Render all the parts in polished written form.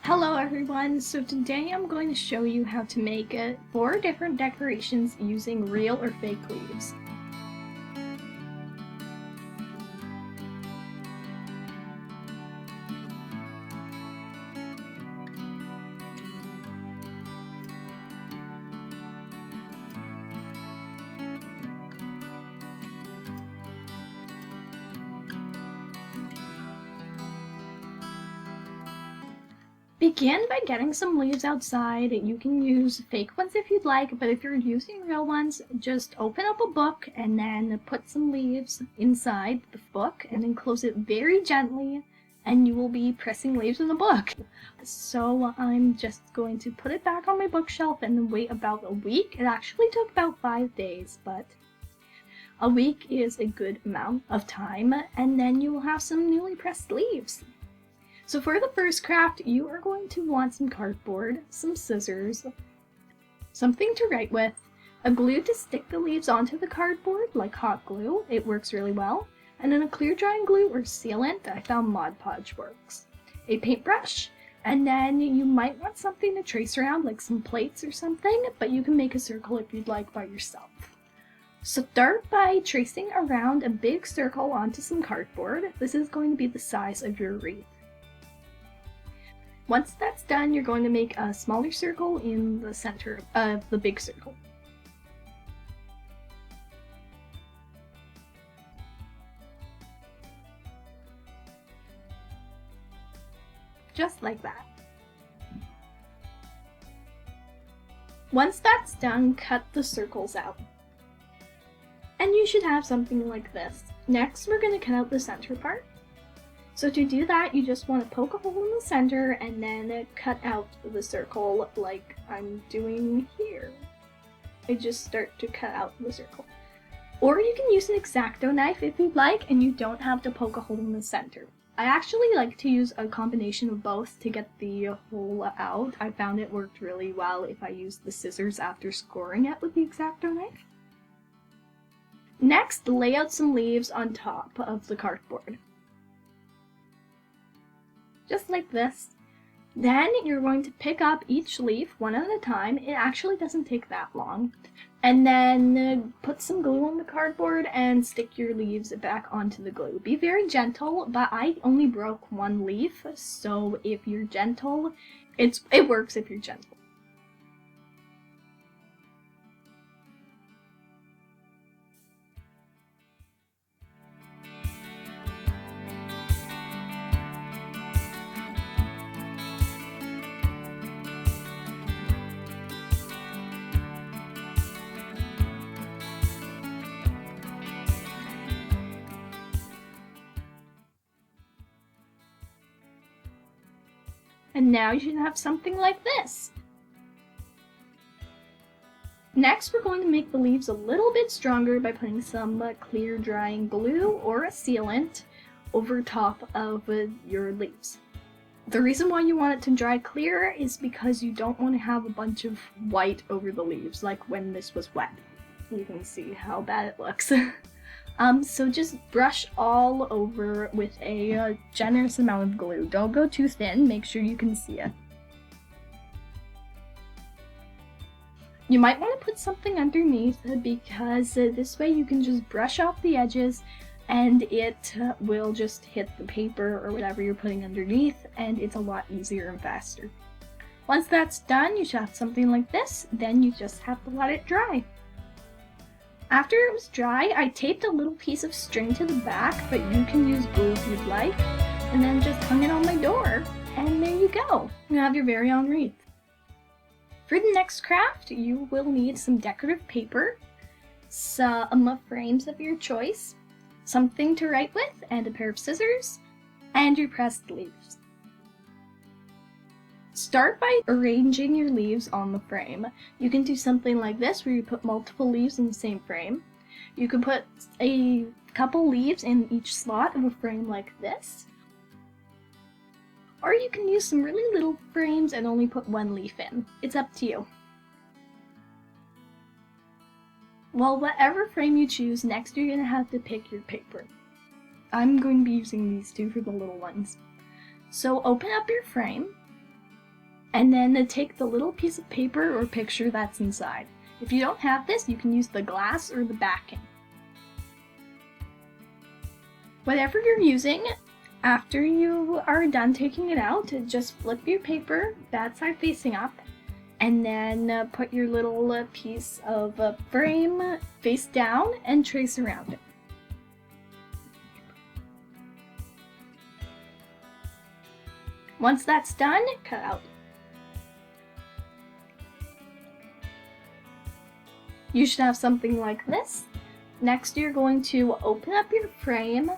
Hello everyone, so today I'm going to show you how to make 4 different decorations using real or fake leaves. Begin by getting some leaves outside. You can use fake ones if you'd like, but if you're using real ones, just open up a book and then put some leaves inside the book and then close it very gently and you will be pressing leaves in the book. So I'm just going to put it back on my bookshelf and then wait about a week. It actually took about 5 days, but a week is a good amount of time, and then you will have some newly pressed leaves. So for the first craft, you are going to want some cardboard, some scissors, something to write with, a glue to stick the leaves onto the cardboard, like hot glue, it works really well, and then a clear drying glue or sealant, I found Mod Podge works, a paintbrush, and then you might want something to trace around, like some plates or something, but you can make a circle if you'd like by yourself. So start by tracing around a big circle onto some cardboard. This is going to be the size of your wreath. Once that's done, you're going to make a smaller circle in the center of the big circle. Just like that. Once that's done, cut the circles out. And you should have something like this. Next, we're going to cut out the center part. So to do that, you just want to poke a hole in the center and then cut out the circle like I'm doing here. I just start to cut out the circle. Or you can use an X-Acto knife if you'd like, and you don't have to poke a hole in the center. I actually like to use a combination of both to get the hole out. I found it worked really well if I used the scissors after scoring it with the X-Acto knife. Next, lay out some leaves on top of the cardboard. Just like this. Then you're going to pick up each leaf one at a time. It actually doesn't take that long. And then put some glue on the cardboard and stick your leaves back onto the glue. Be very gentle, but I only broke one leaf, so if you're gentle, it works if you're gentle. And now you should have something like this. Next, we're going to make the leaves a little bit stronger by putting some clear drying glue or a sealant over top of your leaves. The reason why you want it to dry clear is because you don't want to have a bunch of white over the leaves, like when this was wet. You can see how bad it looks. So just brush all over with a generous amount of glue. Don't go too thin, make sure you can see it. You might want to put something underneath because this way you can just brush off the edges and it will just hit the paper or whatever you're putting underneath, and it's a lot easier and faster. Once that's done, you should have something like this, then you just have to let it dry. After it was dry, I taped a little piece of string to the back, but you can use glue if you'd like, and then just hung it on my door, and there you go. You have your very own wreath. For the next craft, you will need some decorative paper, some frames of your choice, something to write with, and a pair of scissors, and your pressed leaves. Start by arranging your leaves on the frame. You can do something like this where you put multiple leaves in the same frame. You can put a couple leaves in each slot of a frame like this. Or you can use some really little frames and only put one leaf in. It's up to you. Well, whatever frame you choose, next you're going to have to pick your paper. I'm going to be using these two for the little ones. So open up your frame, And then take the little piece of paper or picture that's inside. If you don't have this, you can use the glass or the backing. Whatever you're using, after you are done taking it out, just flip your paper that side facing up, and then put your little piece of frame face down and trace around it. Once that's done, cut out. You should have something like this. Next, you're going to open up your frame.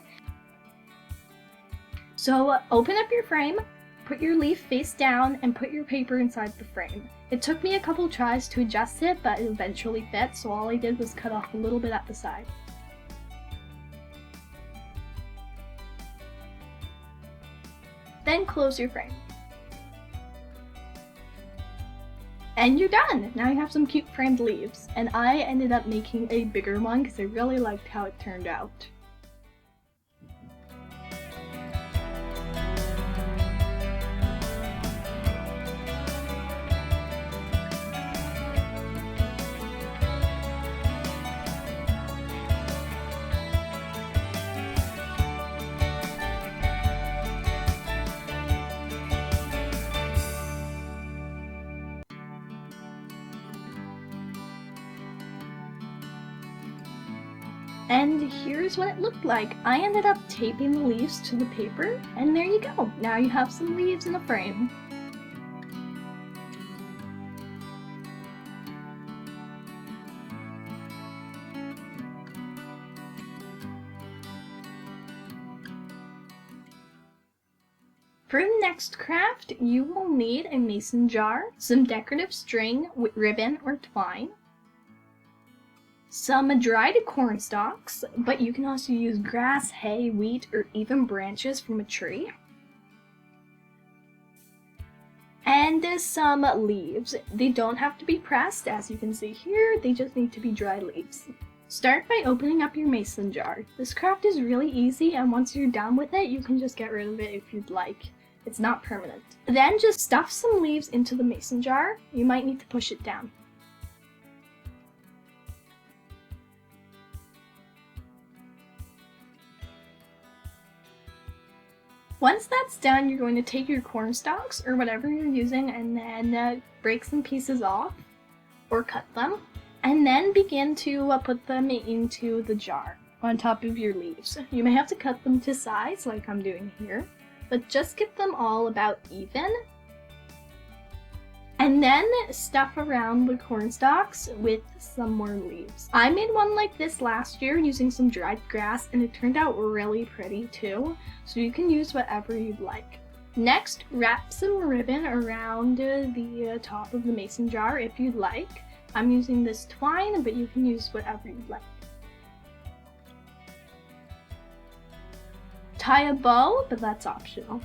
So open up your frame, put your leaf face down, and put your paper inside the frame. It took me a couple tries to adjust it, but it eventually fit, so all I did was cut off a little bit at the side. Then close your frame. And you're done! Now you have some cute framed leaves. And I ended up making a bigger one because I really liked how it turned out. And here's what it looked like. I ended up taping the leaves to the paper, and there you go. Now you have some leaves in a frame. For the next craft, you will need a mason jar, some decorative string with ribbon or twine, some dried corn stalks, but you can also use grass, hay, wheat, or even branches from a tree. And some leaves. They don't have to be pressed, as you can see here, they just need to be dried leaves. Start by opening up your mason jar. This craft is really easy, and once you're done with it, you can just get rid of it if you'd like. It's not permanent. Then just stuff some leaves into the mason jar. You might need to push it down. Once that's done, you're going to take your corn stalks or whatever you're using and then break some pieces off or cut them, and then begin to put them into the jar on top of your leaves. You may have to cut them to size like I'm doing here, but just get them all about even. And then stuff around the corn stalks with some more leaves. I made one like this last year using some dried grass, and it turned out really pretty too, so you can use whatever you'd like. Next, wrap some ribbon around the top of the mason jar if you'd like. I'm using this twine, but you can use whatever you'd like. Tie a bow, but that's optional.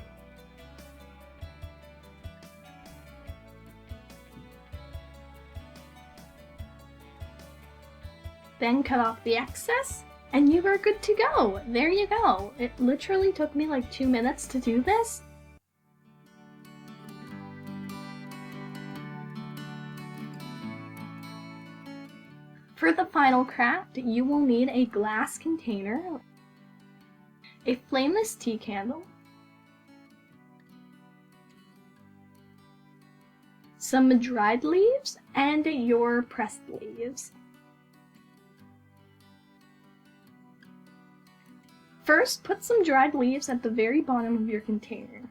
Then cut off the excess, and you are good to go. There you go. It literally took me like 2 minutes to do this. For the final craft, you will need a glass container, a flameless tea candle, some dried leaves, and your pressed leaves. First, put some dried leaves at the very bottom of your container.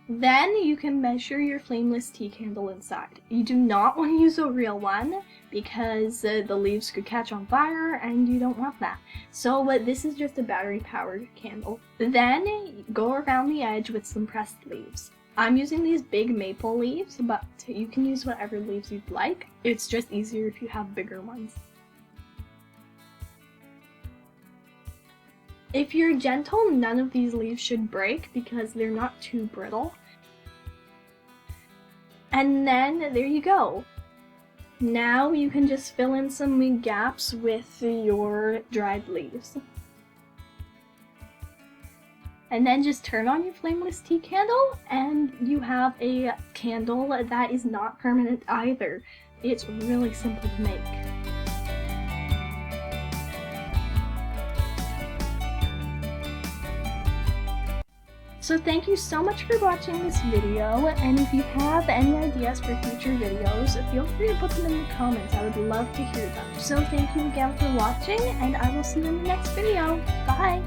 Then you can measure your flameless tea candle inside. You do not want to use a real one because the leaves could catch on fire and you don't want that. So this is just a battery powered candle. Then go around the edge with some pressed leaves. I'm using these big maple leaves, but you can use whatever leaves you'd like. It's just easier if you have bigger ones. If you're gentle, none of these leaves should break because they're not too brittle. And then there you go. Now you can just fill in some gaps with your dried leaves. And then just turn on your flameless tea candle and you have a candle that is not permanent either. It's really simple to make. So thank you so much for watching this video, and if you have any ideas for future videos, feel free to put them in the comments. I would love to hear them. So thank you again for watching, and I will see you in the next video. Bye!